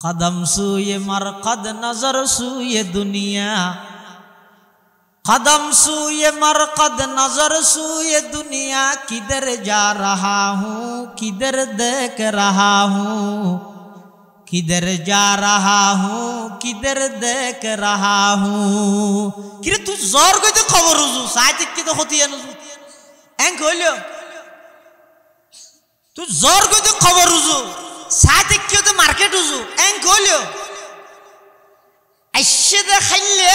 कदम सूए मरकद नजर सूए दुनिया, कदम सूए मरकद नजर सूए दुनिया, किधर जा रहा हूँ किधर देख रहा हूँ, किधर जा रहा हूँ किधर देख रहा हूँ। किरे तू जोर कोई तो खबर उजू साइतिक की तो होती है नुजू एंक होलियो, तू जोर कोई तो खबर उजू साइतिक की तो मार्केट उजू एंक होलियो। ऐसे दे खल्ले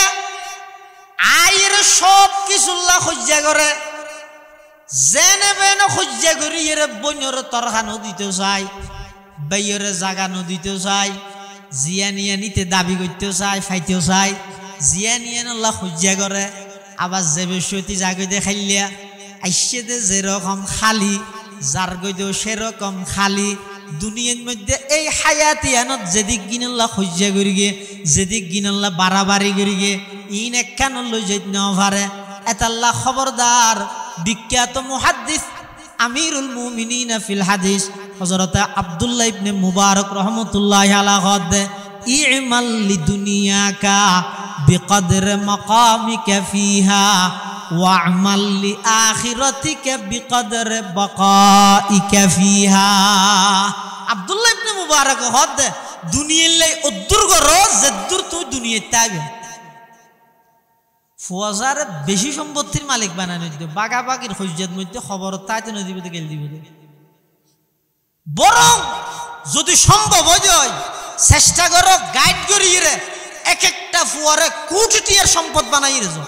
आयर शॉप की सुल्ला खुज्जा करे जेने बेने खुज्जा करी ये बोन्योर तरहानो दीते साई बैयर जागानो दीते साई जियानियानिते दाबी करते साई फाइते साई जियानियान अल्लाह खुज्जा करे आवाज जेबे शोती जागे दे खल्लिया। ऐसे दे जेरकम खाली जार गइदो सेरकम खाली दुनियार मध्य এই হায়াতিয়ানত যেদিক গিন আল্লাহ খুঁজা করি গে যেদিক গিন আল্লাহ বাড়াবাড়ি করি গে ইন একখান লই যাইত না পারে এত আল্লাহ খবরদার। বিখ্যাত মুহাদ্দিস আমিরুল মুমিনিন ফিল হাদিস হযরত আব্দুল্লাহ ইবনে মুবারক রাহমাতুল্লাহি আলাইহি ইমাল লিদুনিয়াকা বিকদর মাকামিকা ফিহা ওয়া'মাল লিআখিরাতিকা বিকদর বাকাইকা ফিহা। আব্দুল্লাহ ইবনে মুবারক হদ দুনিয়ার লাই উদ্দুর করো যদ্দুর তুই দুনিয়াতে আইবে। ফুয়াজার বেশি সম্পত্তির মালিক বানানো দিতে বাগাবাগির হজ্জাত মধ্যে খবর তাইতে নদীতে গেল দিবে, বরং যদি সম্ভব হয় চেষ্টা করো গাইড করিয়ে এক একটা ফুয়ারে কোটি টিয়ার সম্পদ বানাই রেছো।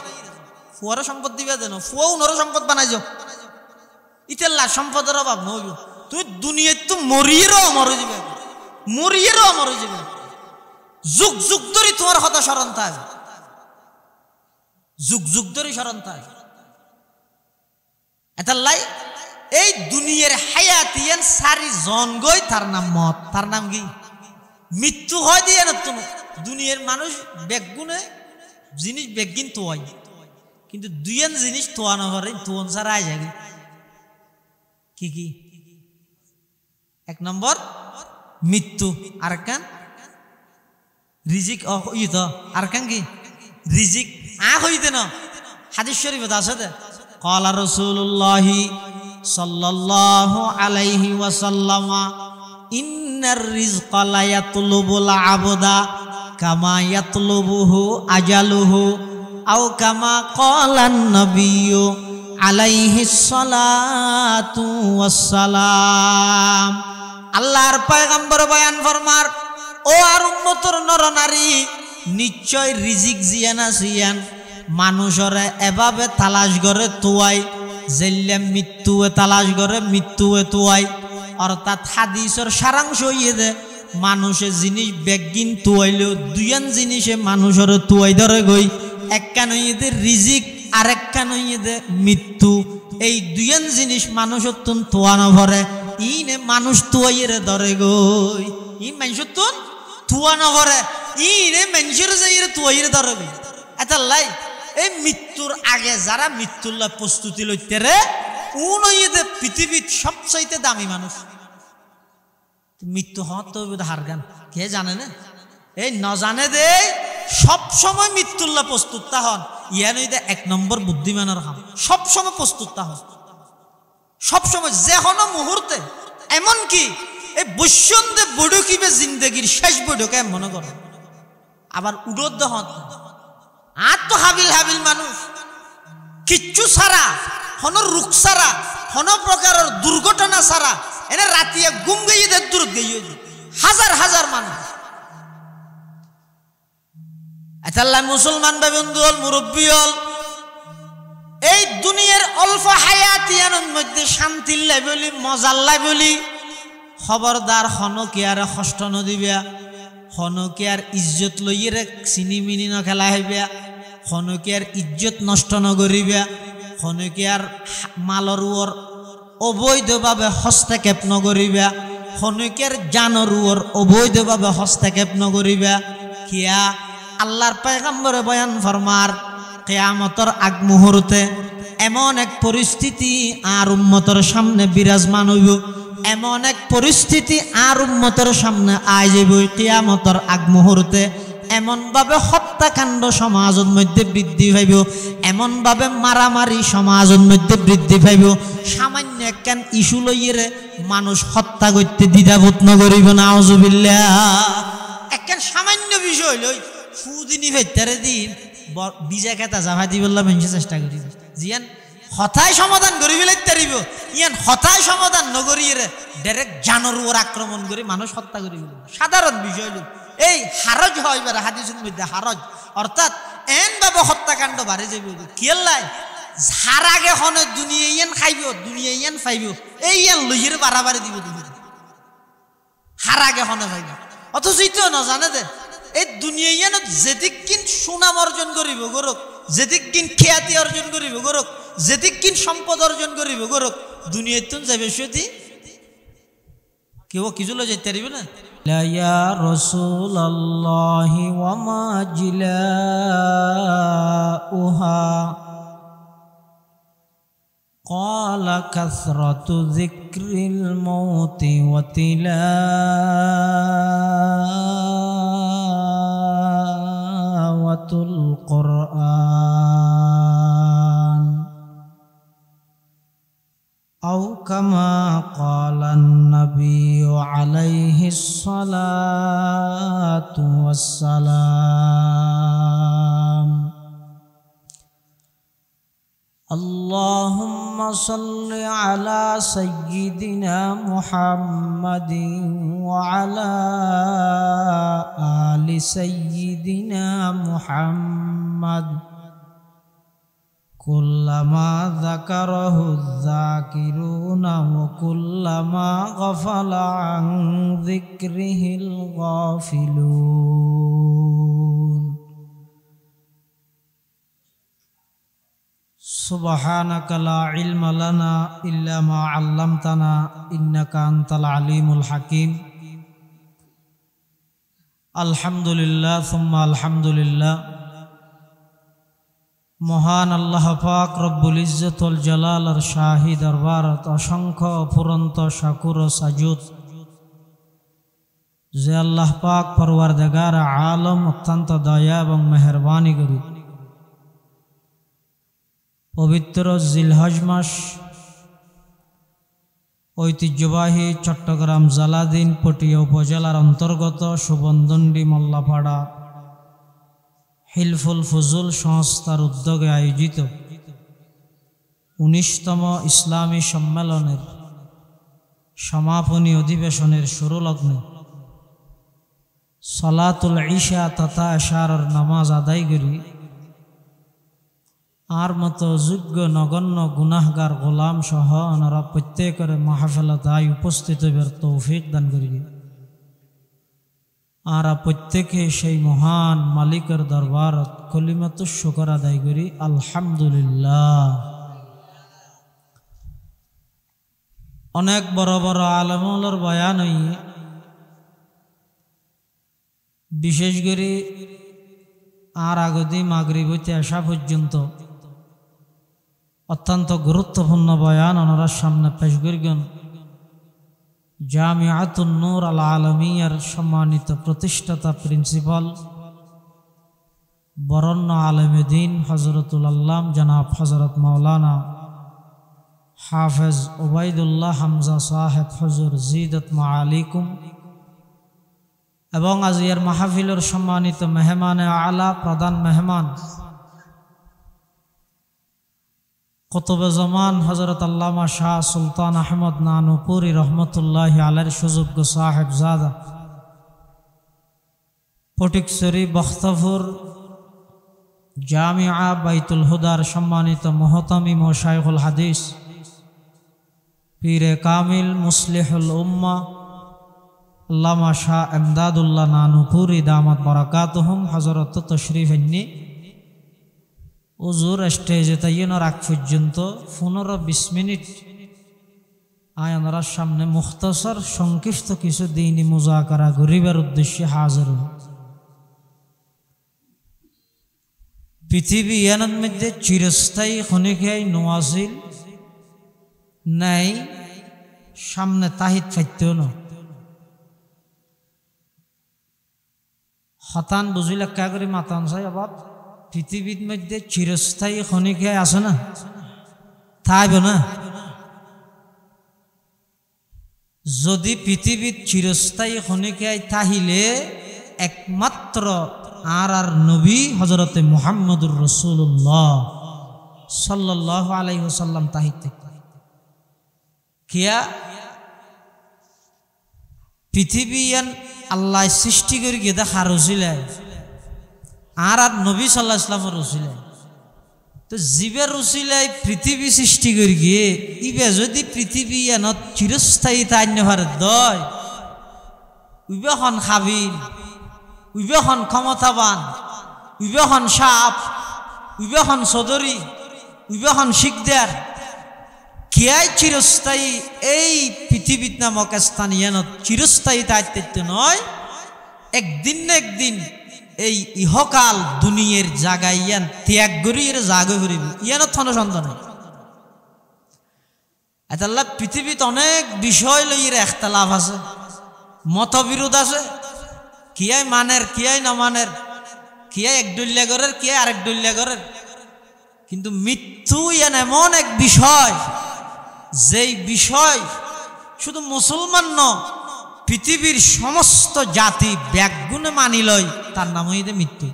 ফুয়ারে সম্পদ দিবে দেন ফুয়াও নরো সম্পদ বানাই যাও ইতেল্লা সম্পদের অভাব নইব। তুই দুনিয়ায় তো মরিয়েরও অমর হয়ে যাবে, মরিয়েরও অমর হয়ে যাবে। যুগ যুগ ধরে তোমার কথা স্মরণ থাকবে, যুগ যুগ ধরে স্মরণ থাকবে। এতাল্লাই এই দুনিয়ার হায়াতিয়ান সারি জন গই তার নাম মত, তার নাম কি মৃত্যু হয় দিয়ে না। তুমি দুনিয়ার মানুষ বেগুনে জিনিস বেগিন তো হয় কিন্তু দুইয়ান জিনিস তোয়ানো করে তোন ছাড়া আই যাবে কি কি। এক নম্বর মৃত্যু, আর কান রিজিক তো আর কান কি রিজিক হইতে না। হাদিস শরীফে আছে দে ক্বালা রাসূলুল্লাহি সাল্লাল্লাহু আলাইহি ওয়াসাল্লাম ইন্নার রিজকা লা ইয়াতলুবুল আবদা কামা ইয়াতলুবুহু আজালুহু আও কামা ক্বালান নবিয়্যু আলাইহিস সালাতু ওয়াসসালাম। আল্লাহর পয়গম্বর বয়ান ফরমার ও আর উম্মতের নরনারী নিশ্চয় রিজিক জিয়ানা সিয়ান মানুষরে এভাবে তালাশ করে তোয়াই যেলে মৃত্যুয়ে তালাশ করে মৃত্যুয়ে তোয়াই। অর্থাৎ হাদিসের সারাংশ হইয়ে দে মানুষে জিনিস বেগিন তোয়াইলেও দুইয়ান জিনিসে মানুষের তোয়াই ধরে গই। একখান হইয়ে দে রিজিক আর একখান হইয়ে দে মৃত্যু। এই দুইয়ান জিনিস মানুষের তুন তোয়ানো ভরে ইনে মানুষ তোয়াইয়ে ধরে গই। ই মানুষের তুন তোয়ানো ভরে ইনে মানুষের যাইয়ে তোয়াইয়ে ধরে গই। এটা লাই এই মৃত্যুর আগে যারা মৃত্যুর প্রস্তুতি লইতে রে উনইতে পৃথিবীর সবচাইতে দামি মানুষ। মৃত্যু হওয়ার তো হারগান কে জানে না, এই ন জানে দে সব সময় মৃত্যুল্লাহ প্রস্তুত তা হন ইয়ান এক নম্বর বুদ্ধিমানের হাম। সব সময় প্রস্তুত তা হন, সব সময় যে কোনো মুহূর্তে। এমনকি এই বৈশ্যন্দে বৈঠকিবে জিন্দগির শেষ বৈঠকে মনে করো আবার উড়োদ হন আর তো হাবিল হাবিল মানুষ কিচ্ছু ছাড়া হন রোগ ছাড়া হন প্রকারের দুর্ঘটনা ছাড়া এনে রাতিয়া গুম গিয়ে দূর গিয়ে হাজার হাজার মানুষ। এতাল্লাহ মুসলমান ভাই বন্ধু হল মুরব্বী হল এই দুনিয়ার অল্প হায়াতিয়ানের মধ্যে শান্তির লাই বলি মজার লাই বলি খবরদার হনকিয়ার কষ্ট নদিবা, হনকিয়ার ইজ্জত লইয়ে চিনিমিনি নখেলা হইবা, হনকিয়ার ইজ্জত নষ্ট নকরিবা, হনকিয়ার মালর ওর অবৈধভাবে হস্তক্ষেপ নকরিবা, হনকিয়ার জানর ওর অবৈধভাবে হস্তক্ষেপ নকরিবা। কিয়া আল্লাহর পয়গম্বরে বয়ান ফরমার কিয়ামতের আগ মুহূর্তে এমন এক পরিস্থিতি আর উম্মতের সামনে বিরাজমান হইব এমন এক পরিস্থিতি আর উম্মতের সামনে আই যাইব কিয়ামতের আগ মুহূর্তে এমন ভাবে হত্যাকাণ্ড সমাজের মধ্যে বৃদ্ধি পাইব এমন ভাবে মারামারি সমাজের মধ্যে বৃদ্ধি পাইব সামান্য একখান ইস্যু লইয়ে মানুষ হত্যা করতে দ্বিধাবোধ নগরিব নাউজুবিল্লাহ একখান সামান্য বিষয় লই ফুদিনী ফেতারে দিন বিজা খেতা জাভা দি বললাম চেষ্টা করি জিয়ান হতায় সমাধান করি ফেলাইতারিব ইয়ান হতায় সমাধান নগরিয়ে ডাইরেক্ট জানোয়ার আক্রমণ করে মানুষ হত্যা করি সাধারণ বিষয় লোক এই হারজ হয় এবার হাদিসের মধ্যে হারজ অর্থাৎ এন ভাবে হত্যাকাণ্ড বাড়ে যাবে কিয়াল্লাই হার আগে হনে দুনিয়া ইয়ান খাইব দুনিয়া ইয়ান ফাইব এই ইয়ান লইয়ের বাড়াবাড়ি দিব দুনিয়া হার আগে হনে ফাইব অথচ ইতো না জানে দে এই দুনিয়া ইয়ান যেদিকিন সুনাম অর্জন করিব গরক যেদিকিন খ্যাতি অর্জন করিব গরক যেদিকিন সম্পদ অর্জন করিব গরক দুনিয়ায় তুন যাবে সত্যি কেউ কিছু লো যেতে পারিবে না ইয়া রাসূলুল্লাহি ওয়া মা জিলাউহা ক্বালা কাসরাতু যিকরিল মাউতি ওয়া তিলাওয়াতুল কুরআন أو كما قال النبي عليه الصلاة والسلام اللهم صل على سيدنا محمد وعلى آل سيدنا محمد كلما ذكره الذاكرون وكلما غفل عن ذكره الغافلون سبحانك لا علم لنا إلا ما علمتنا إنك أنت العليم الحكيم الحمد لله ثم الحمد لله মহান আল্লাহ পাক রব্বুল ইজ্জতুল জালালের শাহী দরবারত অসংখ্য অফুরন্ত শাকুর ও সাজুদ যে আল্লাহ পাক পরওয়ারদিগার আলম অত্যন্ত দয়া এবং মেহেরবানি করি পবিত্র জিলহজ মাস ঐতিহ্যবাহী চট্টগ্রাম জালাদিন পটিয়া উপজেলার অন্তর্গত সুবন্দন্ডি মোল্লাপাড়া হিলফুল ফুজুল সংস্থার উদ্যোগে আয়োজিত ১৯তম ইসলামী সম্মেলনের সমাপনী অধিবেশনের শুরু লগ্নে সালাতুল ইশা তথা এশারের নামাজ আদায় করি আর মতো যোগ্য নগণ্য গুনাহগার গোলাম সহ ওনারা প্রত্যেকের মাহফিলত আয় উপস্থিত হইবার তৌফিক দান করি আর প্রত্যেকে সেই মহান মালিকের দরবারত কলিমাতুশ শুকর আদায় করি আলহামদুলিল্লাহ। অনেক বড় বড় আলেমুলের বয়ান হইয়ে বিশেষ করে আর আগদি মাগরিব হইতে আসা পর্যন্ত অত্যন্ত গুরুত্বপূর্ণ বয়ান ওনার সামনে পেশ করিবেন জামিআতুন নূর আল আলমিয়ার সম্মানিত প্রতিষ্ঠাতা প্রিন্সিপাল বরণ্য আলেমে দ্বীন হযরতুল আল্লাম জনাব হযরত মাওলানা হাফেজ ওবায়দুল্লাহ হামজা সাহেব হুজুর জিদত মাআলিকুম এবং আজিয়ার মাহফিলের সম্মানিত মেহমানে আলা প্রধান মেহমান কুতুবে জামান হযরত আল্লামা শাহ সুলতান আহমদ নানুপুরি রহমতুল্লাহি আলাইহির সুযোগ্য সাহেব জাদা ফটিকছড়ি বখতাপুর জামিআ বাইতুল হুদার সম্মানিত মুহতামিম ও শাইখুল হাদিস পীরে কামিল মুসলিহুল উম্মাহ আল্লামা শাহ এমদাদুল্লাহ নানুপুরি দামাত বারাকাতুহুম হযরত তশরিফ এনে হুজুর স্টেজে তাইয়েনার আগ পর্যন্ত 15-20 মিনিট আয়ানার সামনে মুখতাসর সংক্ষিপ্ত কিছু দ্বীনি মুযাকারা করিবার উদ্দেশ্যে হাজির পৃথিবী এর মধ্যে চিরস্থায়ী ক্ষণিকাই নোয়াজিল নাই সামনে তাহিদ ফাইতেও না হতান বুঝিলে কা করে মাতান চাই অবাব পৃথিবীর মধ্যে চিরস্থায়ী খনিকে আছে না থাকবে না যদি পৃথিবীর চিরস্থায়ী খনিকে তাহিলে একমাত্র আর নবী হযরতে মুহাম্মদুর রাসূলুল্লাহ সাল্লাল্লাহু আলাইহি ওয়াসাল্লাম তাহিদ কিয়া পৃথিবীয়ান আল্লাহ সৃষ্টি করে গিয়ে দেখা রসিলাই আর নবী সাল্লাল্লাহু আলাইহি ওয়াসাল্লামের রসিলাই তো জীবের রসিলাই পৃথিবী সৃষ্টি করে গিয়ে ইবে যদি পৃথিবী এনত চিরস্থায়ী তাইন্য ভারত দয় উইবে হন খাবিল উইবে হন ক্ষমতাবান উইবে হন সাপ উইবে হন চৌধুরী উইবে হন শিকদার কিয়াই চিরস্থায়ী এই পৃথিবীত নামক স্থানীয়নত চিরস্থায়ী দায়িত্ব নয় একদিন না একদিন এই ইহকাল দুনিয়ার জায়গায় ইয়ান ত্যাগ করিয়ে জাগে করিব ইয়ানত থন সন্দেহ নাই এতাল্লাহ পৃথিবীত অনেক বিষয় লইয়ের একতলাফ আছে মতবিরোধ আছে কিয়াই মানের কিয়াই না মানের কিয়াই এক ডল্যা করের কিয়াই আরেক ডল্যা করের কিন্তু মৃত্যু ইয়ান এমন এক বিষয় যেই বিষয় শুধু মুসলমান ন পৃথিবীর সমস্ত জাতি ব্যাগুণে মানি লয় তার নাম হইতে মৃত্যু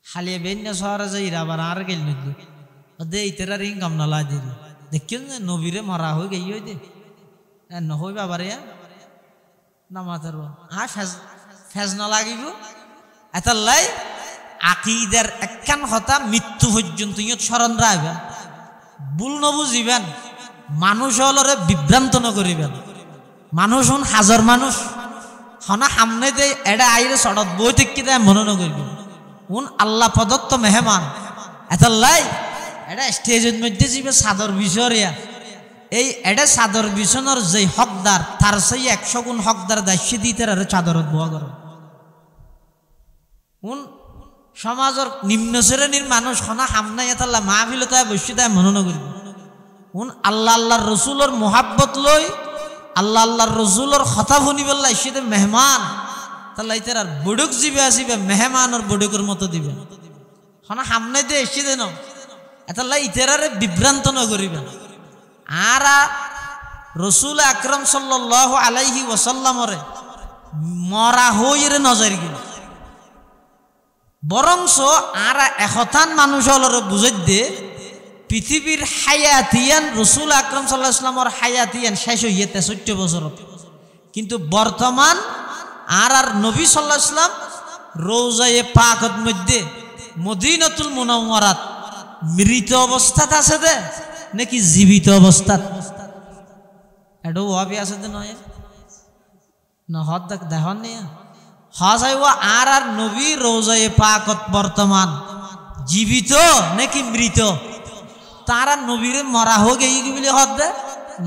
হালিয়া বেন্য শহরে যাই আবার আর গেল নদী দে ইতেরা রিং কামনা লাই দে দেখিও না নবীরে মারা হয়ে গেই হই দে নহই বাবার নামাতের ফেজ না লাগিব এটার লাই আকিদার একখান কথা মৃত্যু পর্যন্ত স্মরণ রাখবেন ভুল নবুঝিবেন মানুষ হলরে বিভ্রান্ত নকরিবেন মানুষ হন হাজার মানুষ হনা সামনে দে এডা আইরে সড়ক বই থেকে দেয় মনে নকরিবেন উন আল্লাহ প্রদত্ত মেহমান এটার লাই এটা স্টেজের মধ্যে যাবে চাদর বিছরিয়া এই এটা চাদর বিছানোর যে হকদার তার সেই 100 গুণ হকদার দায়িত্ব দিতে আর চাদরত বোয়া করে উন সমাজের নিম্ন শ্রেণীর মানুষ হনা সামনে এতাল্লা মাহফিল তাই বসে তাই মনে নকরিব উন আল্লাহ আল্লাহর রসুলের মোহাব্বত লই আল্লাহ আল্লাহর রসুলের কথা শুনিবেলা এসে মেহমান তাহলে ইতার আর বডুক যাবে আসিবে মেহমানের বডুকের মতো দিবে হনা সামনে দিয়ে এসে দেন এতাল্লা ইতারে বিভ্রান্ত নকরিবেন আর রসুল আকরাম সাল্লাল্লাহু আলাইহি ওয়াসাল্লামরে মরা হইরে নজর গিল বরংস আর এখতান মানুষ হলর বুঝাই দে পৃথিবীর হায়াতিয়ান রসুল আকরাম সাল্লাল্লাহু আলাইহি ওয়াসাল্লামর হায়াতিয়ান শেষ হইয়ে 63 বছর কিন্তু বর্তমান আর নবী সাল্লাল্লাহু আলাইহি ওয়াসাল্লাম রওজায়ে পাকত মধ্যে মদিনাতুল মুনাওয়ারাত মৃত অবস্থাত আছে দে নাকি জীবিত অবস্থাত এডো ওয়াবি আছে দে নয় না হদ দেখন নিয়া হাজাইওয়া আর নবী রওজায়ে পাকত বর্তমান জীবিত নাকি মৃত তারা নবীরে মরা হোক এই বলে হদ দে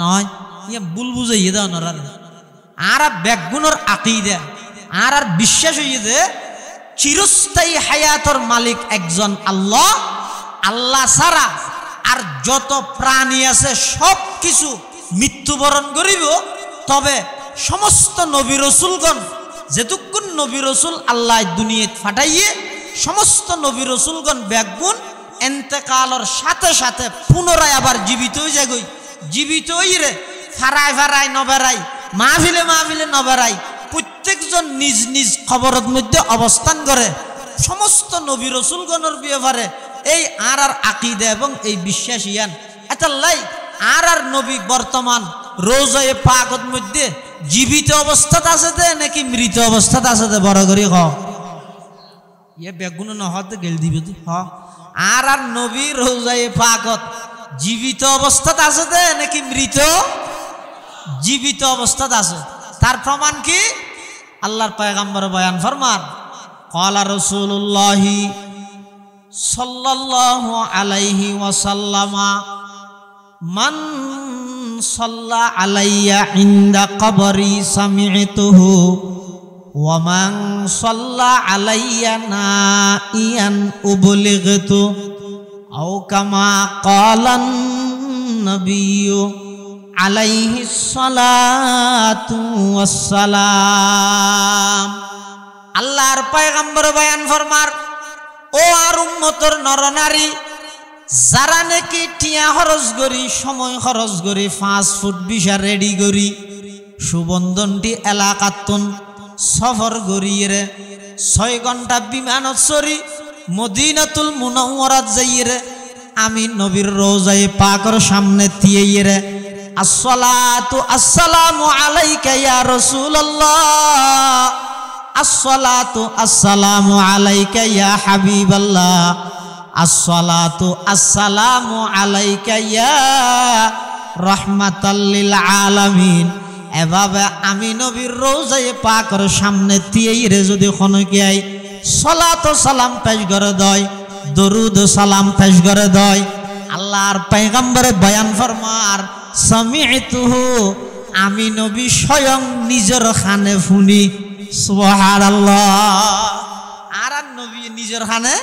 নয় ইয়া ভুল বুঝাইয়ে দেয় ওনারা আর ব্যাগুণর আকীদা আর বিশ্বাস হইয়ে দে চিরস্থায়ী হায়াতর মালিক একজন আল্লাহ আল্লাহ ছাড়া আর যত প্রাণী আছে সব কিছু মৃত্যুবরণ করিব তবে সমস্ত নবী রসুলগণ যেতুকুন নবী রসুল আল্লাহ দুনিয়াত ফাটাইয়ে সমস্ত নবী রসুলগণ ব্যাগুণ এন্তেকালর সাথে সাথে পুনরায় আবার জীবিত হয়ে যাগই জীবিত হইরে ফারায় ফারায় নবেরাই মাহফিলে মাহফিলে নবেরাই প্রত্যেকজন নিজ নিজ খবরের মধ্যে অবস্থান করে সমস্ত নবী রসুলগণের ব্যাপারে এই আর আকীদা এবং এই বিশ্বাস ইয়ান এতাল্লাই আর নবী বর্তমান রওজায়ে পাকত মধ্যে জীবিত অবস্থাত আছে দে নাকি মৃত অবস্থাত আছে দে বড় করে হ ইয়ে বেগুন নহতে গেল দিবে তুই হ আর নবী রওজায়ে পাকত জীবিত অবস্থাত আছে দে নাকি মৃত জীবিত অবস্থাত আছে তার প্রমাণ কি আল্লাহর পয়গম্বর বয়ান ফরমান ক্বালা রাসূলুল্লাহ সাল্লাল্লাহু আলাইহি ওয়াসাল্লামা মান সাল্লা আলাইয়া ইনদা কবরি সামি'তুহু ওয়া মান সাল্লা আলাইয়া নাইয়ান উবলিগতু আও কামা ক্বালান নবিয়্যু আলাইহিস সালাতু ওয়াসসালাম। আল্লাহর পয়গম্বর বয়ান ফরমার, ও আর উম্মতর নরনারী, যারা নাকি টিয়া খরচ করি, সময় খরচ করি, 5 ফুট ভিসা রেডি করি, সুবন্ধনটি এলাকাতুন সফর করিয়ে 6 ঘন্টা বিমানত চড়ি মদিনাতুল মুনাওয়ারাত যাইয়ে আমি নবীর রওজায়ে পাকের সামনে দিয়ে রে আসসালাতু আসসালামু আলাইকা ইয়া রাসূলুল্লাহ, আসসালাতু আসসালামু আলাইকা ইয়া হাবিবাল্লাহ, আসসালাতু আসসালামু আলাইকা ইয়া রাহমাতাল লিল আলামিন। এভাবে আমি নবীর রওজায়ে পাকের সামনে দিয়ে রে যদি খনকিয়াই সালাত ও সালাম পেশ করে দেয়, দরুদ ও সালাম পেশ করে দেয়, আল্লাহর পয়গম্বরে বয়ান ফরমার, সামি'তুহু, আমি নবী স্বয়ং নিজের খানে শুনি। সুবহানাল্লাহ। আর নবী নিজের খানে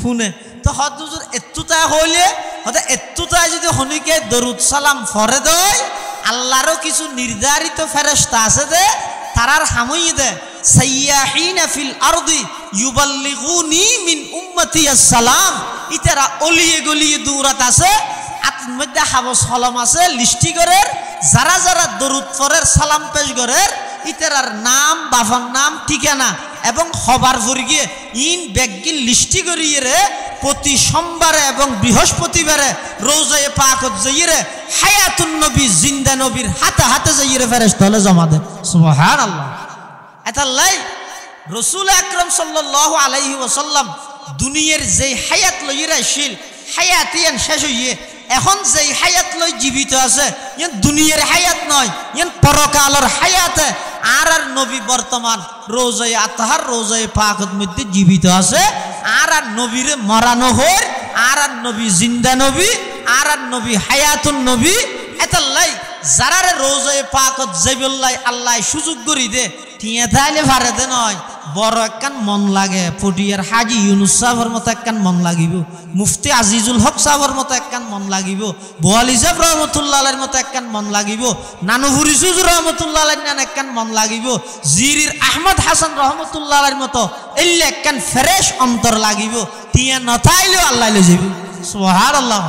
শুনে তো হজুর এত্তুতা হইলে হতে এত্তুতা যদি হনিকে দরুদ সালাম ফরে দেয়, আল্লাহরও কিছু নির্ধারিত ফেরেশতা আছে যে তারার হামই দে সাইয়াহিনা ফিল আরদি ইউবাল্লিগুনি মিন উম্মতি আসসালাম। ইতারা অলিয়ে গলিয়ে দূরাত আছে, আত্মর মধ্যে হাবস হলম আছে লিস্টি করে, যারা যারা দরুদ ফরের সালাম পেশ করে ইতারার নাম, বাবার নাম, ঠিকানা এবং খবর ভরে গিয়ে ইন ব্যাগিন লিস্টি করিয়ে রে প্রতি সোমবারে এবং বৃহস্পতিবারে রওজায়ে পাকত যাইয়ে হায়াতুন নবী, জিন্দা নবীর হাতে হাতে যাইয়ে ফেরেশতা হলে জমা দেয়। সুবহানাল্লাহ। এতাল্লাই রাসূল আকরাম সাল্লাল্লাহু আলাইহি ওয়াসাল্লাম দুনিয়ার যে হায়াত লইরা ছিল, হায়াত ইয়ান শেষ হইয়ে এখন যে হায়াত লই জীবিত আছে, ইয়ান দুনিয়ার হায়াত নয়, ইয়ান পরকালের হায়াতে। আর নবী বর্তমান রওজায়ে আতহার, রওজায়ে পাকের মধ্যে জীবিত আছে। আর নবীরে মরানো হয়, আর নবী জিন্দা নবী, আর নবী হায়াতুন নবী। এতাল্লাই যারারে রওজায়ে পাকত যাইবল্লাই আল্লাহ সুযোগ করি দে, টিয়া থাইলে ভারে দে নয়, বড় একখান মন লাগে। পটিয়ার হাজি ইউনুস সাহেবের মতো একখান মন লাগিব, মুফতি আজিজুল হক সাহেবের মতো একখান মন লাগিব, বোয়ালি সাহেব রহমতুল্লাহ আলাইহির মতো একখান মন লাগিব, নানুহুরি সুজুর রহমতুল্লাহ আলাইহির নান একখান মন লাগিব, জিরির আহমদ হাসান রহমতুল্লাহ আলাইহির মতো এলে একখান ফ্রেশ অন্তর লাগিব। টিয়া নথাইলেও আল্লাহ লই যাবে। সুবহানাল্লাহ।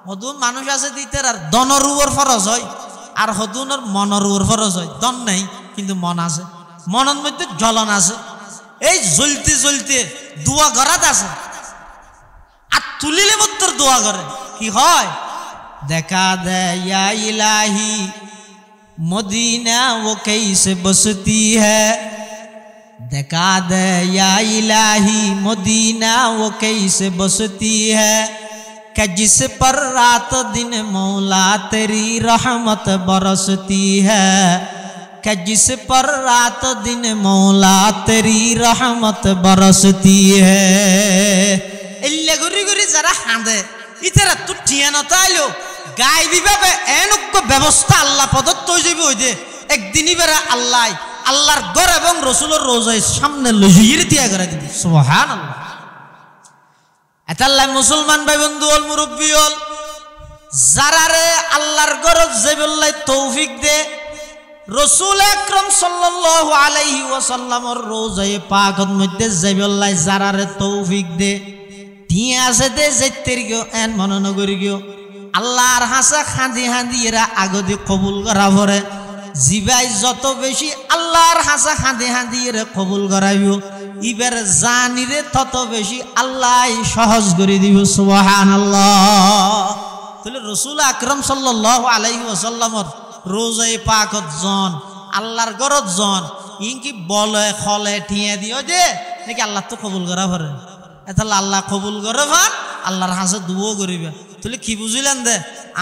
হদুন মানুষ আছে দিতে আর দনের উপর ফরজ হয়, আর হদুনের মনের উপর ফরজ হয়। দন নেই কিন্তু মন আছে, মনের মধ্যে জ্বলন আছে, এই জ্বলতে জ্বলতে দোয়া করাত আছে। আর তুলিলে মধ্যে দোয়া করে কি হয়, দেখা দে ইয়া ইলাহি মদিনা ও कैसे बसती है, দেখা দে ইয়া ইলাহি মদিনা ও कैसे बसती है, कि जिस पर रात दिन मौला तेरी रहमत बरसती है, कि जिस पर रात दिन मौला तेरी रहमत बरसती है। इल्ले गुरी गुरी जरा हांदे इतरा तू टिया नताइलो गायबी भाবে এনক ব্যবস্থা আল্লাহ প্রদত্ত হই যাবে। ওই যে একদিনই বেরা আল্লাহ আল্লাহর ঘর এবং রাসূলের রওজার সামনে লজিয়ে দিয়া করে দিবে। সুবহানাল্লাহ। এতাল্লাহ মুসলমান ভাই বন্ধু হল, মুরব্বী হল, যারারে আল্লাহর ঘর যাইবল্লাই তৌফিক দে, রাসূল আকরাম সাল্লাল্লাহু আলাইহি ওয়াসাল্লামের রওজায়ে পাকের মধ্যে যাইবল্লাই যারারে তৌফিক দে, টিয়া আছে দে যাইতের গিয়ে এন মননগরি গিয়ে আল্লাহর হাসা খাঁদি খাঁদি এরা আগদি কবুল করা পরে জিবাই যত বেশি আল্লাহর হাসা খাঁদি খাঁদি এরা কবুল করাইব, ইবার জানিরে তত বেশি আল্লাহ সহজ করে দিব। সুবহানাল্লাহ। তাহলে রাসূল আকরাম সাল্লাল্লাহু আলাইহি ওয়াসাল্লামের রওজায়ে পাকত জন, আল্লাহর ঘরত জন, ইনকি বলে খলে ঠিয়া দিও যে নাকি আল্লাহ তো কবুল করা পরে, তাহলে আল্লাহ কবুল করে ভান আল্লাহর হাসে দুও করিবে। তাহলে কি বুঝিলেন দে,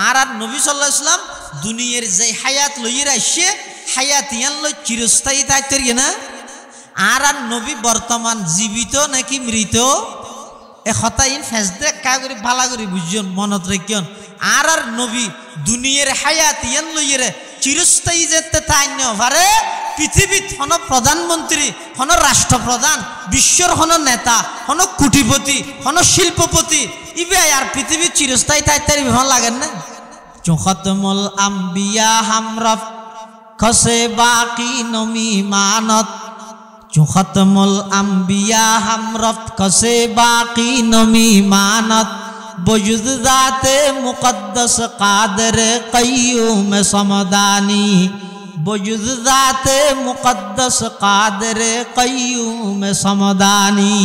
আর নবী সাল্লাল্লাহু আলাইহি ওয়াসাল্লাম দুনিয়ার যে হায়াত লইয়ে আসছে, হায়াত ইয়ান লই চিরস্থায়ী থাকতে না। আর নবী বর্তমান জীবিত নাকি মৃত, এ হতাইন ফেসদে কা করে ভালা করে বুঝছেন, মনত রাখিয়ন। আর নবী দুনিয়ার হায়াত ইয়ান লইয়ে চিরস্থায়ী যেতে তাই পারে। পৃথিবীত হন প্রধানমন্ত্রী, হন রাষ্ট্রপ্রধান, বিশ্বর হন নেতা, হন কোটিপতি, হন শিল্পপতি, ইবে আর পৃথিবীর চিরস্থায়ী থাকতে বিমান লাগেন না, খতমুল আম্বিয়া হামরফ খসে বাকি নমি মানত খতমুল আম্বিয়া হামরফ খসে বাকি নমি মানত বজুদ জাতে মুকদ্দস কাদের কাইয়ুম সমদানি বজুদ জাতে মুকদ্দস কাদের কাইয়ুম সমদানি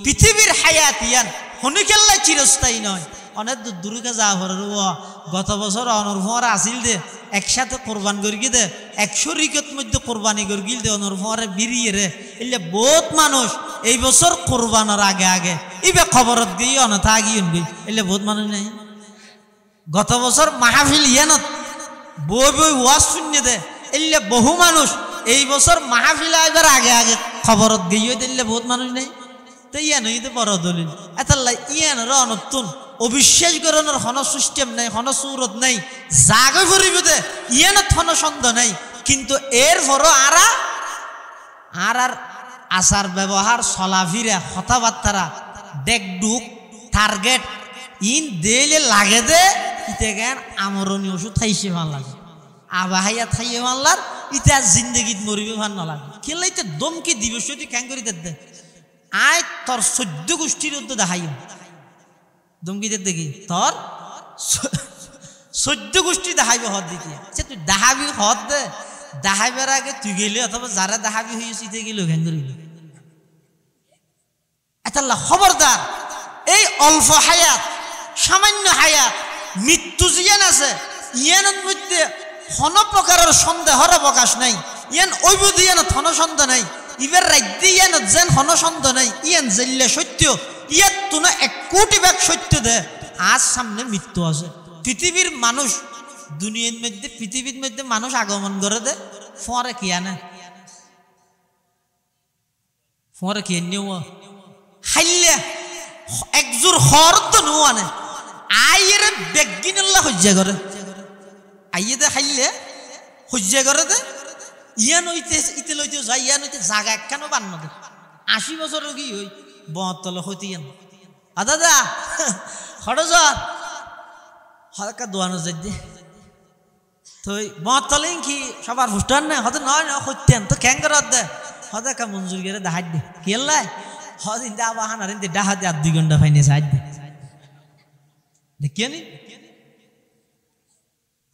পৃথিবীর হায়াতিয়ান হনিকেল্লা চিরস্থায়ী নয় অনেক দূরকে যা হরর গত বছর অনর্ভর আসিল দে একসাথে কোরবান করি দে 100 রিকত মধ্যে কোরবানি করি দে অনর্ভরে বিরিয়ে রে এলে বহুত মানুষ এই বছর কোরবানোর আগে আগে ইবে খবরত গিয়ে অনথা গিয়ে এলে বহুত মানুষ নেই গত বছর মাহফিল ইয়ানত বই বই ওয়াজ শুনিয়ে দে এলে বহু মানুষ এই বছর মাহফিল আইবার আগে আগে খবরত গিয়ে দিলে বহুত মানুষ নেই তো ইয়ান হইতে বড় দলিল এতাল্লাই ইয়ানের অনতুন অবিশ্বাস করানোর হন সিস্টেম নাই হন সুরত নাই জাগে ফুরিবে ইয়ানত হন সন্দেহ নাই কিন্তু এর পরও আর আচার ব্যবহার চলাফিরা কথাবার্তারা ডেকডুক টার্গেট ইন দেলে লাগে দে ইতে জ্ঞান আমরণী ওষুধ খাইছে ভাল লাগে আবাহাইয়া খাইয়ে মানলার ইতে জিন্দগিত মরিবে ভাল নালাগে কেলে ইতে দমকি দিবস খ্যাং করি দে আয় তোর 14 গোষ্ঠীর উদ্যোগ দেখাই দমকি দেখি তোর 14 গোষ্ঠী দেখাইবে হদ দিতে আচ্ছা তুই দেখাবি হদ দে দেখাইবার আগে তুই গেলে অথবা যারা দেখাবি হয়েছে ইতে গেলেও খ্যাং করি এতাল্লা খবরদার এই অল্প হায়াত সামান্য হায়াত মৃত্যু জিয়ান আছে ইয়ানের মধ্যে কোন প্রকারের সন্দেহর অবকাশ নাই ইয়ান ঐবধি ইয়ান থন সন্দেহ নাই ইবার রাজ্যে ইয়ান যেন হন সন্দেহ নাই ইয়ান জেল্লে সত্য ইয়াত তুন 1 কোটি ভাগ সত্য দে আজ সামনে মৃত্যু আছে পৃথিবীর মানুষ দুনিয়ার মধ্যে পৃথিবীর মধ্যে মানুষ আগমন করে দে ফরে কি আনে ফরে কি নেওয়া হাইলে একজোর হর তো নো আনে আইয়ের বেগিনাল্লাহ হজ্জা করে আইয়ে দে হাইলে হজ্জা করে দে ইয়ান হইতে ইতে লইতে যাই ইয়ান হইতে জাগা একখানো বান্ন দে 80 বছর কি হই বতল হইতে ইয়ান দাদা হড়জর হালকা দোয়ানো যাই দে তো বতলেন কি সবার হুস্টান না হতে নয় না হইতেন তো ক্যাং করে দে হতে কা মঞ্জুর করে দেখাই দে কেলাই হদিন দা বাহান আর ইন্দে ডাহা দে 2 ঘন্টা ফাইনে সাইড দে দেখিয়ে নি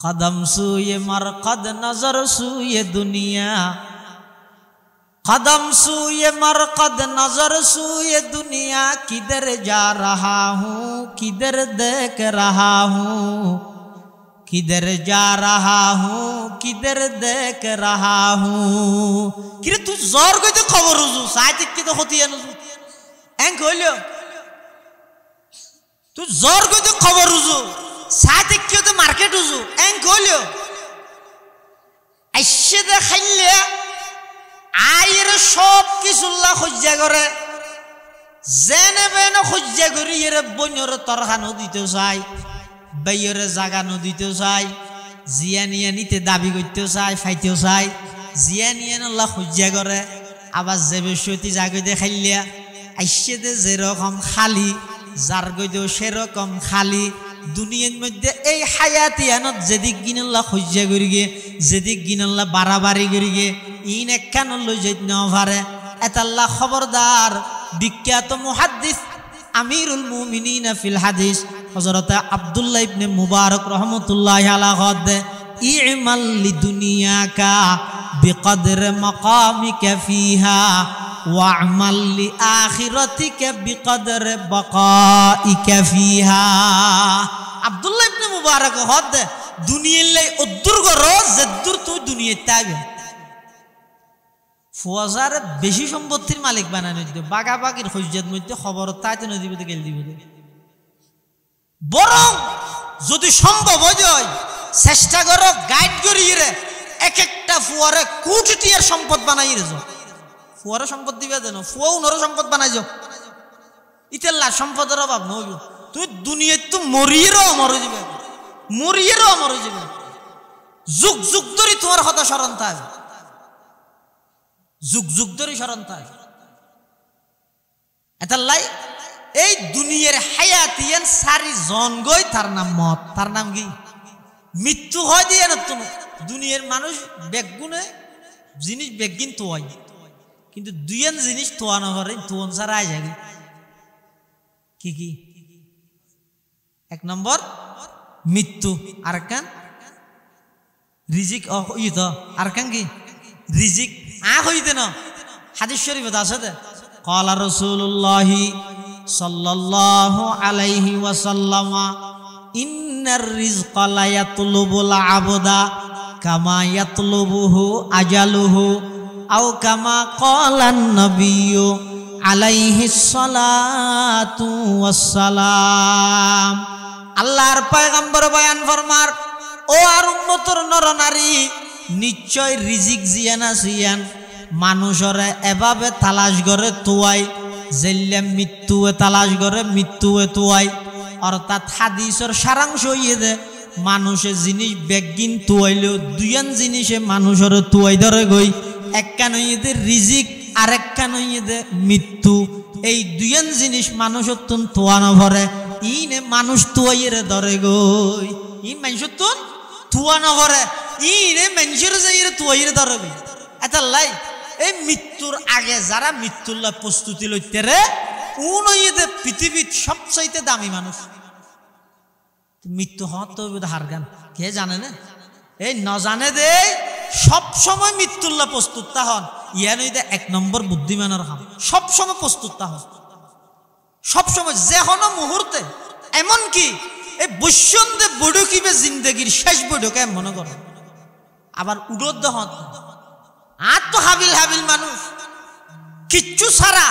कदम सूये मरकद नजर सूये दुनिया कदम सूये मरकद नजर सूये दुनिया किधर जा रहा हूँ किधर देख रहा हूँ किधर जा रहा हूँ किधर देख रहा हूँ किरे तू जोर को तो खबर हुजू साइतिक की तो होती है नुजू एंक होलियो तू जोर को तो खबर हुजू সাথে কেউ তো মার্কেট উজু এং কইলো আইসে দেখাইলে আয়ের সব কিছুল্লা হজ্জা করে জেনে বেনে হজ্জা করি এর বন্যর তরখানো দিতে চাই বাইয়ের জাগানো দিতে চাই জিয়ানিয়া নিতে দাবি করতে চাই ফাইতেও চাই জিয়ানিয়ান আল্লাহ হজ্জা করে আবার যে বেশি জাগই দেখাইলিয়া আইসে দে যেরকম খালি যার গইদেও সেরকম খালি দুনিয়ার মধ্যে এই হায়াতিয়ানত যেদিক গিনাল্লাহ হজ্জা করি গে যেদিক গিনাল্লাহ বাড়াবাড়ি করি গে ইন একখান লই যাইতে না পারে এতাল্লাহ খবরদার বিখ্যাত মুহাদ্দিস আমিরুল মুমিনিন ফিল হাদিস হযরত আব্দুল্লাহ ইবনে মুবারক রাহমাতুল্লাহি আলাইহি ইমাল লিদুনিয়াকা বিকদর মাকামিকা ফিহা ওয়া'মাল লিআখিরাতিকা বিকদর বাকাইকা ফিহা আব্দুল্লাহ ইবনে মুবারক হদ দুনিয়ার লাই উদ্দুর করো যদ্দুর তুই দুনিয়াতে আইবে ফুয়াজার বেশি সম্পত্তির মালিক বানানো দিতে বাগাবাগির হজ্জাত মধ্যে খবর তাইতে নদীতে গেল দিবে বরং যদি সম্ভব হয় চেষ্টা করো গাইড করিয়ে রে এক একটা ফুয়ারে কোটি টিয়ার সম্পদ বানাই রে ফুয়ারে সম্পদ দিবে দেন ফুয়াও নর সম্পদ বানাই যাও ইতেল্লা সম্পদের অভাব নইব তুই দুনিয়ায় তো মরিয়েরও অমর যাবে মরিয়েরও অমর যাবে যুগ যুগ ধরে তোমার কথা স্মরণ থাকবে যুগ যুগ ধরে স্মরণ থাকবে এতাল্লাই এই দুনিয়ার হায়াতিয়ান সারি জন গই তার নাম মত তার নাম কি মৃত্যু হয় দিয়ে না তুমি দুনিয়ার মানুষ বেগুনে জিনিস বেগিন তোয়াই কিন্তু দুইয়ান জিনিস তোয়ানো পারে তোয়ান ছাড়া আয় যাবে কি কি এক নম্বর মৃত্যু আর কান রিজিক তো আর কান কি রিজিক হইতে না হাদিস শরীফে আছে দে ক্বালা রাসূলুল্লাহ সাল্লাল্লাহু আলাইহি ওয়াসাল্লাম ইন্নার রিজকা লা ইয়াতলুবুল আবদা কামা ইয়াতলুবুহু আজালুহু আও কামা ক্বালান নবিয়্যু আলাইহিস সালাতু ওয়াসসালাম। আল্লাহর পয়গম্বর বয়ান ফরমার ও আর উম্মতের নরনারী নিশ্চয় রিজিক জিয়ানা সিয়ান মানুষরে এভাবে তালাশ করে তোয়াই জেল্লে মৃত্যুয়ে তালাশ করে মৃত্যুয়ে তোয়াই অর্থাৎ হাদিসের সারাংশ ইয়ে দে মানুষে জিনিস বেগিন তোয়াইলেও দুইয়ান জিনিসে মানুষের তোয়াই ধরে গই একখান ইয়েদে রিজিক আর একখান ইয়েদে মৃত্যু এই দুইয়ান জিনিস মানুষের তুন তোয়ানো ভরে ইনে মানুষ তোয়াইরে ধরে গই ই মানুষের তুন তোয়ানো ভরে ইনে মানুষের যাইরে তোয়াইরে ধরে গই এটা লাই এই মৃত্যুর আগে যারা মৃত্যুর প্রস্তুতি লইতে রে উনইতে পৃথিবীর সবচাইতে দামি মানুষ মৃত্যু হওয়ার তো হারগান কে জানে না এই ন জানে দে সব সময় মৃত্যুল্লাহ প্রস্তুত তা হন ইয়ান এক নম্বর বুদ্ধিমানের হাম সব সময় প্রস্তুত তা হন সব সময় যে কোনো মুহূর্তে এমনকি এই বৈশ্যন্দে বৈঠকিবে জিন্দগির শেষ বৈঠকে মনে করো আবার উড়োদ হন আর তো হাবিল হাবিল মানুষ কিচ্ছু ছাড়া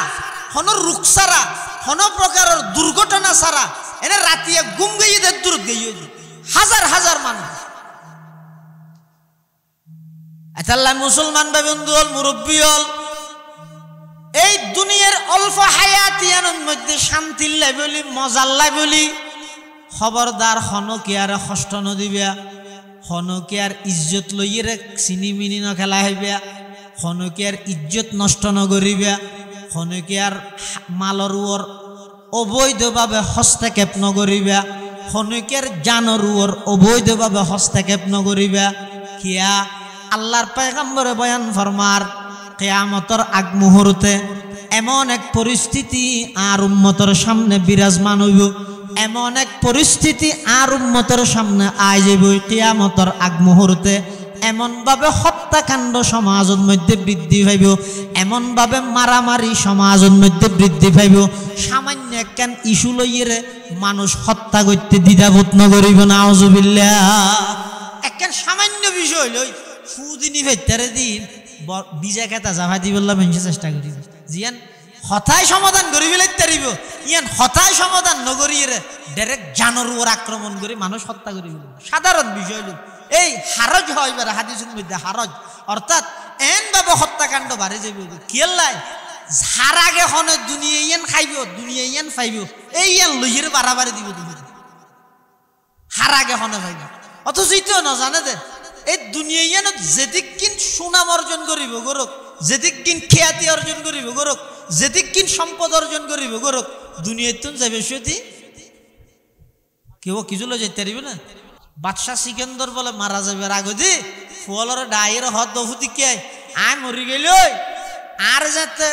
হন রোগ ছাড়া হন প্রকারের দুর্ঘটনা ছাড়া এনে রাতিয়া গুম গিয়ে দূর গিয়ে হাজার হাজার মানুষ এতাল্লাহ মুসলমান ভাই বন্ধু হল মুরব্বী হল এই দুনিয়ার অল্প হায়াতিয়ানের মধ্যে শান্তির লাই বলি মজার লাই বলি খবরদার হনকিয়ারে কষ্ট নদিবা হনকিয়ার ইজ্জত লইয়ে চিনি মিনি ন খেলা হইবা হনকিয়ার ইজ্জত নষ্ট নকরিবা হনকিয়ার মালর ওর অবৈধভাবে হস্তক্ষেপ নকরিবা হনকিয়ার জানর ওর অবৈধভাবে হস্তক্ষেপ নকরিবা কিয়া আল্লাহর পয়গম্বরে বয়ান ফরমার কিয়ামতের আগ মুহূর্তে এমন এক পরিস্থিতি আর উম্মতের সামনে বিরাজমান হইব এমন এক পরিস্থিতি আর উম্মতের সামনে আই যাইব কিয়ামতের আগ মুহূর্তে এমন ভাবে হত্যাকাণ্ড সমাজের মধ্যে বৃদ্ধি পাইব এমন ভাবে মারামারি সমাজের মধ্যে বৃদ্ধি পাইব সামান্য একখান ইস্যু লইয়ে মানুষ হত্যা করতে দ্বিধাবোধ নকরিব নাউজুবিল্লাহ একখান সামান্য বিষয় লই সুদিনী ফেতারে দিন বিজা খেতা জাভা দি বললাম চেষ্টা করি জিয়ান হতায় সমাধান করি ফেলাইতারিব ইয়ান হতায় সমাধান নগরিয়ে ডাইরেক্ট জানোর ওর আক্রমণ করে মানুষ হত্যা করি সাধারণ বিষয় লোক এই হারজ হয় এবার হাদিসের মধ্যে হারজ অর্থাৎ এন ভাবে হত্যাকাণ্ড বাড়ে যাবে কিয়াল্লাই হার আগে হনে দুনিয়া ইয়ান খাইব দুনিয়া ইয়ান ফাইব এই ইয়ান লইয়ের বাড়াবাড়ি দিব দুনিয়া হার আগে হনে ফাইব অথচ ইতো না জানে দে এই দুনিয়া ইয়ান যেদিক কিন সুনাম অর্জন করিব গরক যেদিক কিন খ্যাতি অর্জন করিব গরক যেদিক কিন সম্পদ অর্জন করিব গরক দুনিয়ায় তুন যাবে সত্যি কেউ কিছু লো যেতে পারিবে না বাদশাহ সিকেন্দর বলে মারা যাবে আগদি ফুয়ালর ডাইয়ের হদ দফুতি কে আয় মরি গেল আর যাতে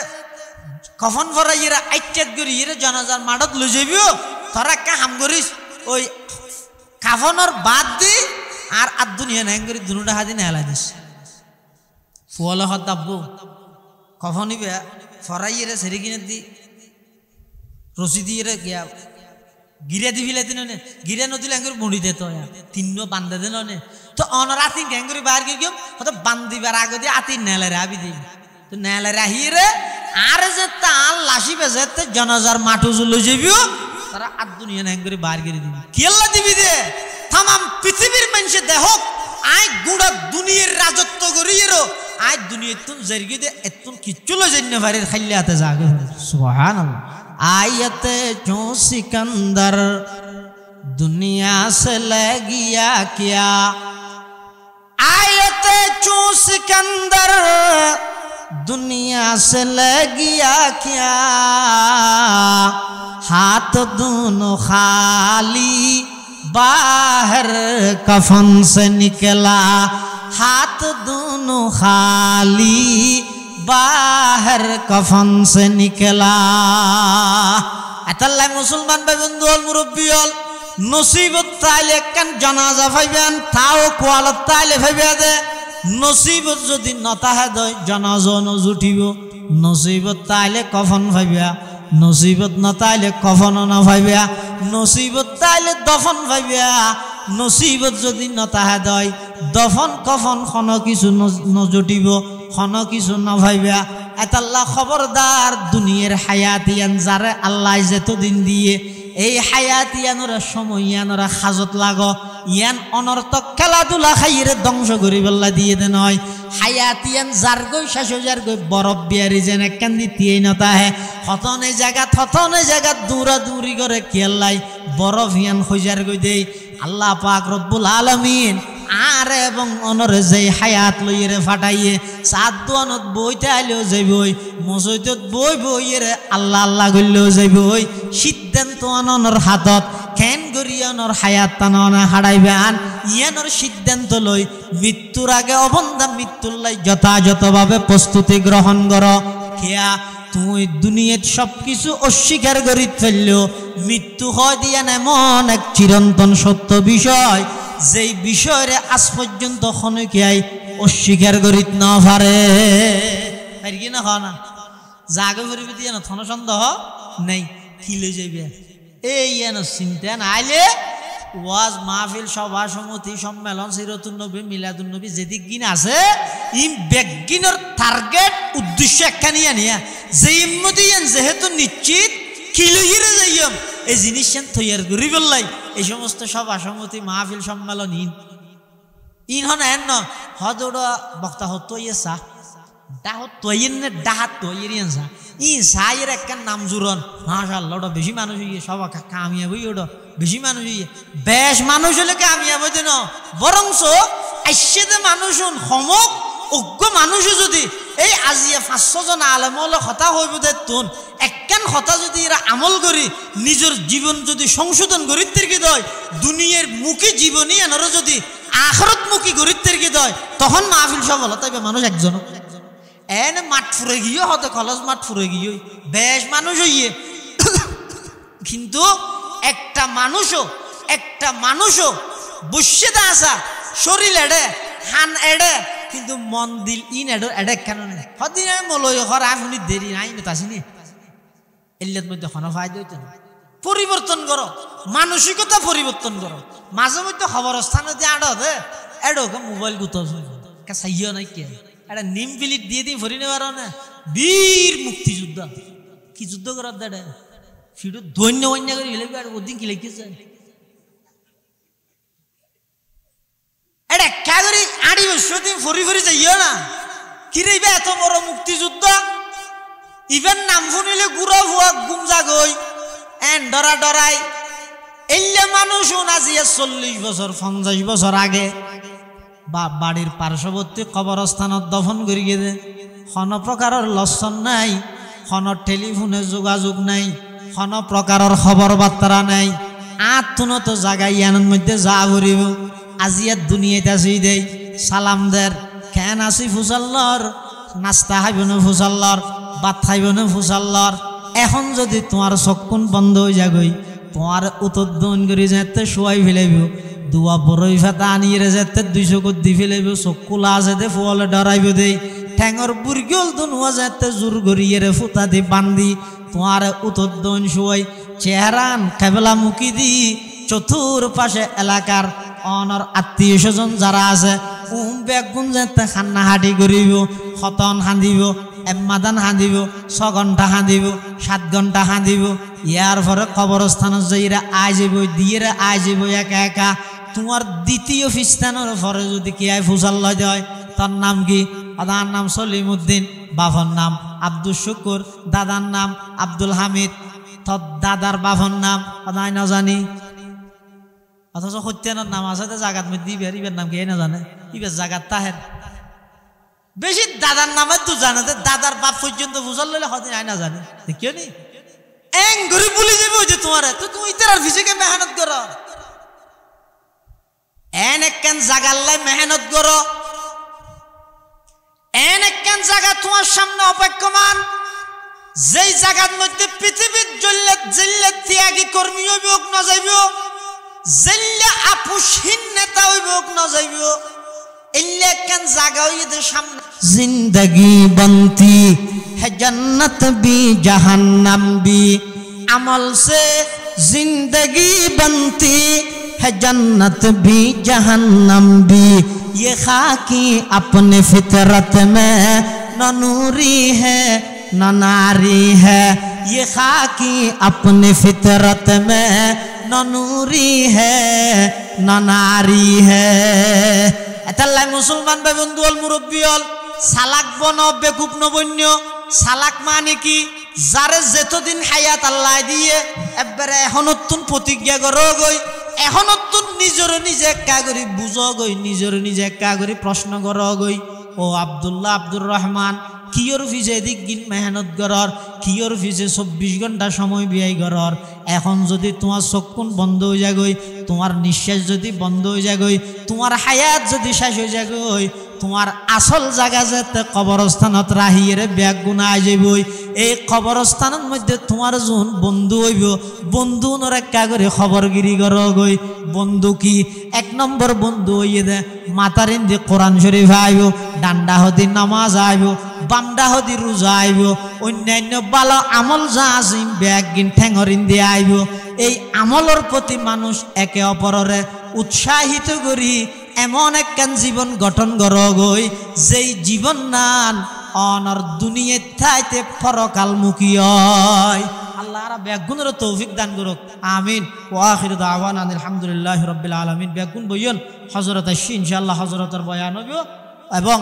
কফন ভরা ইরা আইটেক করি ইরে জনাজার মাঠত লই যাবিও তোরা কা হাম করিস ওই কাফনের বাদ দি আর আর দুনিয়া নাই করি দুটা হাদি নেলা দিস ফুয়াল হদ দাব্বু কফনি বে ফরাই ইরে সেরি কিনে দি রসি দিয়ে গিয়া গিরে দিবিলে দিন গিরে নদীলে এঙ্গুর মুড়ি দে তো তিন বান্ধে দেন তো অনর আতিন গ্যাঙ্গুরি বাইর গিয়ে হয়তো বান্ধিবার আগে দিয়ে আতিন নেলে আবি দিই তো নেলে রাহি রে আর যে তাল লাসি বেজে জনজার মাঠু জুলো যাবিও তারা আর দুনিয়া নেঙ্গুরি বাইর গিয়ে দিবি কেল্লা দিবি দে তামাম পৃথিবীর মানুষে দেহ আই গুড়া দুনিয়ার রাজত্ব করিয়েরো আই দুনিয়া তুন জেরগি দে এতুন কিচ্ছু লো জন্য পারে খাইলে হাতে জাগে সুবহানাল্লাহ आयते जो सिकंदर दुनिया से ले गया क्या आयते जो सिकंदर दुनिया से ले गया क्या हाथ दोनों खाली बाहर कफन से निकला हाथ दोनों खाली बाहर कफन से निकला एतल्ला मुसलमान भाई बंधु हल मुरब्बी हल नसीबत ताइले कान जनाजा फाइबेन ताओ कोआलत ताइले फाइबे दे नसीबत जदि नताहे दय जनाजा न जुटिबो नसीबत ताइले कफन फाइबा नसीबत नताइले कफन न फाइबा नसीबत ताइले दफन फाइबा नसीबत जदि नताहे दय दफन कफन खन किछु न जुटिबो खन किछु न फाइबा एताल्ला खबरदार दुनियार हायातियान जारे आल्लाह যতদিন দিয়ে এই হায়াতিয়ানোর সময় ইয়ানোরা হাজত লাগো ইয়ান অনর্থক খেলাধুলা খাইরে ধ্বংস করি বল্লা দিয়ে দে নয় হায়াতিয়ান যার গই শেষ যার গই বরফ বিয়ারি যেন একখান দিতেই নতা হে হতনে জায়গা দূরা দূরি করে কেলাই বরফ ইয়ান খোঁজার গই দেই আল্লাহ পাক রব্বুল আলামিন আর এবং অনরে যে হায়াত লইরে ফাটাইয়ে সাত দোয়ানত বইতে আইলেও যাইবই মসজিদত বইরে আল্লাহ আল্লাহ গইলেও যাইবই সিদ্ধান্ত অনর হাতত খেন গরিয়ানোর হায়াত তাননে হারাইবেন ইয়ানোর সিদ্ধান্ত লই মৃত্যুর আগে অবন্ধা মৃত্যুর লাই যথাযথভাবে প্রস্তুতি গ্রহণ করো খেয়া তুই দুনিয়ার সবকিছু অস্বীকার করি ফেললেও মৃত্যু হয় দিয়ান এমন এক চিরন্তন সত্য বিষয় যেই বিষয়ে আজ পর্যন্ত খনকিয়াই অস্বীকার করিত না পারে আর কি না হ না জাগে করিবে দিয়ে না থন সন্দেহ নেই কি লই যাইবে এই এন চিন্তা না আইলে ওয়াজ মাহফিল সভা সমিতি সম্মেলন সিরাতুন নবী মিলাদুন নবী যেদিক গিন আছে ইম বেগিনর টার্গেট উদ্দেশ্য একখানি আনিয়া যে ইমদিয়ান যেহেতু নিশ্চিত কি লইরে যাইম এই জিনিসেন তৈয়ার করি বললাই এই সমস্ত সভা সমিতি মাহফিল সম্মেলন ইন হন এন হদোড়া বক্তা হতো ইয়েসা ডাহ তৈন নে ডাহাত তৈরিয়ান সা ই সাইয়ের একখান নাম জুরন মাশাআল্লাহ ওটা বেশি মানুষ হইয়ে সবা কামিয়াব হই ওটা বেশি মানুষ হইয়ে বেশ মানুষ হলে কামিয়াব হইতে না বরংস আইসেদে মানুষ সমক অজ্ঞ মানুষ যদি এই আজিয়া 500 জন আলেমল কথা হইব দে তুন একখান কথা যদি এরা আমল করি নিজের জীবন যদি সংশোধন করিতে কি দয় দুনিয়ার মুখী জীবনী আনারও যদি আখিরাত মুখী করিতে কি দয় তখন মাহফিল সফল হতাইবে মানুষ একজন এন মাঠ ফুরে গিয়ে হতে কলেজ মাঠ ফুরে গিয়ে বেশ মানুষ হইয়ে কিন্তু একটা মানুষও বসে দা আসা শরীর এড়ে হান এড়ে কিন্তু মন দিল ইন এড়ে কেন নেই হদিন মলয় হর আপনি দেরি নাই তাসিনি এলিয়াত মধ্যে হন ফায়দা হইতো না পরিবর্তন করো মানসিকতা পরিবর্তন করো মাঝে মধ্যে খবর স্থানে দিয়ে আড় দে এড়োকে মোবাইল গুতো চাইও নাই কে এটা নিম পিলিট দিয়ে দিয়ে ভরি নেবার না বীর মুক্তিযুদ্ধ কি যুদ্ধ করার দাঁড়ে সেটা দৈন্য অন্য করে গেলে আর ওদিন কি লিখেছে এটা কাগরি আড়ি বছর দিন ফরি ফরি যাইও না কি রে এত বড় মুক্তিযুদ্ধ ইভেন নাম শুনিলে গুড়া ভুয়া গুমজা গই এন ডরাই এলে মানুষ আজিয়া 40 বছর 50 বছর আগে বা বাড়ির পার্শ্ববর্তী কবরস্থানত দফন করি গে কোন প্রকারের লক্ষণ নাই কোন টেলিফোনে যোগাযোগ নাই কোন প্রকারের খবর বার্তা নাই আত্মনত জায়গায় ইয়ানোর মধ্যে যা করিব আজিয়া দুনিয়াতে আসি দেই সালাম দের কেন আসি ফুসাল্লর নাস্তা খাইব না ফুসাল্লর ভাত খাইব না ফুসাল্লর এখন যদি তোমার চক্ষুন বন্ধ হয়ে যাগই তোমার উত্তোলন করে যেতে শোয়াই ফেলাইব দুয়া বড়ই ফেতা আনিয়ে যেতে 200 কোট দি ফেলাইব চক্ষুলা আছে দে ফুয়ালে ডরাইব দেই ঠ্যাঙর বুর্গল দুনুয়া যেতে জোর গড়িয়ে রে ফুতা দি বান্ধি তোমার উত্তোলন শোয়াই চেহারান কেবলা মুখি দি চতুর পাশে এলাকার অনর আত্মীয় স্বজন যারা আছে বেগুন যেতে খান্না হাঁটি করিব খতন হাঁদিব এম্মাদান হাঁদিব 6 ঘন্টা হাঁদিব 7 ঘন্টা হাঁদিব ইয়ার পরে কবরস্থানত যাইরা আই যাব দিয়ে আই যাব একা একা তোমার দ্বিতীয় ফিস্তানোর পরে যদি কি আই ফুসাল লয় দেয় তার নাম কি দাদার নাম সলিমউদ্দিন বাবার নাম আব্দুল শুকুর দাদার নাম আব্দুল হামিদ তোর দাদার বাবার নাম আদাই না জানি অথচ সত্যানোর নাম আছে জাগাত মধ্যে ইবের নাম কি না জানে ইবের জাগাত তাহের বেশি দাদার নামে তো জানে দাদার বাপ পর্যন্ত বুঝাল লইলে হদিন আয় না জানে কেউ নি এং গরিব বলি যাবে ওই যে তোমার তো তুমি ইতার ফিজিকে মেহনত করো এন একখান জাগাল্লাই মেহনত করো, এন একখান জায়গা তোমার সামনে অপেক্ষমান, যেই জায়গার মধ্যে পৃথিবীর জল্লে ত্যাগী কর্মী হইব না যাইব, জেল্লে আপুসহীন নেতা হইব না যাইব, এল্লে একখান জায়গা হইতে সামনে। জিন্দগি বনতি है जन्नत भी जहन्नम भी, अमल से जिंदगी बनती है जन्नत भी जहन्नम भी, ये खाकी अपने फितरत में न नूरी है न नारी है, ये खाकी अपने फितरत में न नूरी है न नारी है। एतल्लाई मुसलमान भाई बंधु हल मुरब्बी हल सालाक बन बेकुब नबन्य। सालाक माने कि যারে যতদিন হায়াত আল্লাহ দিয়ে এবারে এখনতুন প্রতিজ্ঞা করো গই, এখনতুন নিজের নিজে একা করি বুঝো গই, নিজের নিজে একা করি প্রশ্ন করো গই। ও আব্দুল্লাহ আব্দুর রহমান কিয়র ফিজে দিক গিন মেহনত করর, কিয়র ফিজে 24 ঘন্টা সময় ব্যয় করর। এখন যদি তোমার চক্ষুন বন্ধ হয়ে যায় গই, তোমার নিঃশ্বাস যদি বন্ধ হয়ে যায় গই, তোমার হায়াত যদি শেষ হয়ে যায় গই, তোমার আসল জায়গা যেতে কবরস্থানত রাহিয়ে ব্যাগ গুণা যাবই। এই কবরস্থানের মধ্যে তোমার যোন বন্ধু হইব, বন্ধু নর একা করে খবরগিরি কর গই। বন্ধু কি? 1 নম্বর বন্ধু হইয়ে দে মাতারিন দিয়ে কোরআন শরীফ আইব, ডান্ডা হদি নামাজ আইব, বামডা হদি রোজা আইব, অন্যান্য ভালো আমল যা আছে ব্যাগ গিন ঠেঙরিন দিয়ে আইব। এই আমলের প্রতি মানুষ একে অপররে উৎসাহিত করি এমন একখান জীবন গঠন কর গই, যেই জীবন নান অনর দুনিয়ার থাইতে পরকালমুখী হয়। আল্লাহ আর ব্যাগুনের তৌফিক দান করুক, আমিন। ওয়া আখিরু দাওয়ানা আলহামদুলিল্লাহি রাব্বিল আলামিন। ব্যাগুন বইয়ন হযরত আসি ইনশাআল্লাহ হযরতের বয়ান হইব। এবং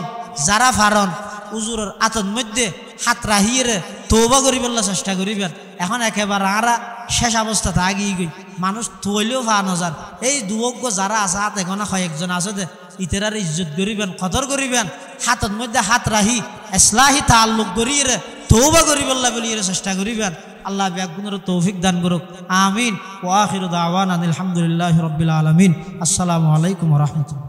যারা ফারন উজুরের আতন মধ্যে হাত রাহিয়ে তওবা করিবার চেষ্টা করিবেন। এখন একেবারে আরা শেষ অবস্থাতে আগিয়ে গই, মানুষ তৈলেও ভা নজার। এই দুয়োগ্য যারা আছে হাত এখন কয়েকজন আছে দে, ইতেরার ইজ্জত করিবেন, কদর করিবেন। হাতের মধ্যে হাত রাহি ইসলাহি তাআল্লুক করিয়ে তওবা করিবার বলিয়ে চেষ্টা করিবেন। আল্লাহ ব্যাগুনের তৌফিক দান করুক, আমিন। ওয়া আখিরু দাওয়ানা আলহামদুলিল্লাহি রাব্বিল আলামিন। আসসালামু আলাইকুম ওয়া রাহমাতুল্লাহ।